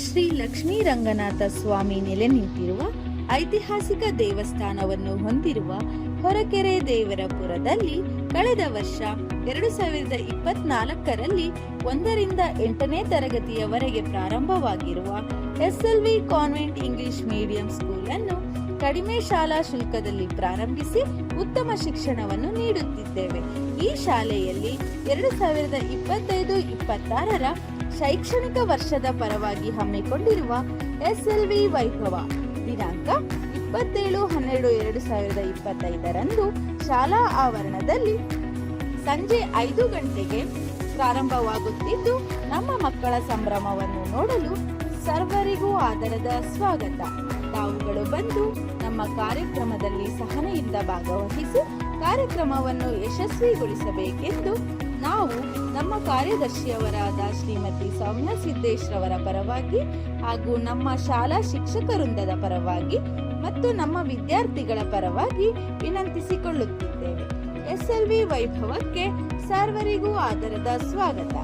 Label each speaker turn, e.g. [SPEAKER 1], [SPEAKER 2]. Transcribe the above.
[SPEAKER 1] ಶ್ರೀ ಲಕ್ಷ್ಮೀ ರಂಗನಾಥ ಸ್ವಾಮಿ ನೆಲೆ ನಿಂತಿರುವ ಐತಿಹಾಸಿಕ ದೇವಸ್ಥಾನವನ್ನು ಹೊಂದಿರುವ ಹೊರಕೆರೆ ದೇವರಪುರದಲ್ಲಿ ಕಳೆದ ವರ್ಷ 2024ರಲ್ಲಿ 1ರಿಂದ 8ನೇ ತರಗತಿಯವರೆಗೆ ಪ್ರಾರಂಭವಾಗಿರುವ SLV convent English medium school ಅನ್ನು ಕಡಿಮೆ ಶಾಲಾ ಶುಲ್ಕದಲ್ಲಿ ಪ್ರಾರಂಭಿಸಿ ಉತ್ತಮ ಶಿಕ್ಷಣವನ್ನು ನೀಡುತ್ತಿದ್ದೇವೆ. ಈ ಶಾಲೆಯಲ್ಲಿ 2025-26ರ ಶೈಕ್ಷಣಿಕ ವರ್ಷದ ಪರವಾಗಿ ಹಮ್ಮಿಕೊಂಡಿರುವ ಎಸ್ಎಲ್ವಿ ವೈಭವ ದಿನಾಂಕ 27/12/2025ರಂದು ಶಾಲಾ ಆವರಣದಲ್ಲಿ ಸಂಜೆ 5 ಗಂಟೆಗೆ ಪ್ರಾರಂಭವಾಗುತ್ತಿದ್ದು, ನಮ್ಮ ಮಕ್ಕಳ ಸಂಭ್ರಮವನ್ನು ನೋಡಲು ಸರ್ವರಿಗೂ ಆದರದ ಸ್ವಾಗತ. ತಾವುಗಳು ಬಂದು ನಮ್ಮ ಕಾರ್ಯಕ್ರಮದಲ್ಲಿ ಸಹನೆಯಿಂದ ಭಾಗವಹಿಸಿ ಕಾರ್ಯಕ್ರಮವನ್ನು ಯಶಸ್ವಿಗೊಳಿಸಬೇಕೆಂದು ನಾವು ನಮ್ಮ ಕಾರ್ಯದರ್ಶಿಯವರಾದ ಶ್ರೀಮತಿ ಸೌಮ್ಯ ಸಿದ್ದೇಶ್ರವರ ಪರವಾಗಿ ಹಾಗೂ ನಮ್ಮ ಶಾಲಾ ಶಿಕ್ಷಕ ವೃಂದದ ಪರವಾಗಿ ಮತ್ತು ನಮ್ಮ ವಿದ್ಯಾರ್ಥಿಗಳ ಪರವಾಗಿ ವಿನಂತಿಸಿಕೊಳ್ಳುತ್ತಿದ್ದೇವೆ. ಎಸ್ಎಲ್ವಿ ವೈಭವಕ್ಕೆ ಸರ್ವರಿಗೂ ಆದರದ ಸ್ವಾಗತ.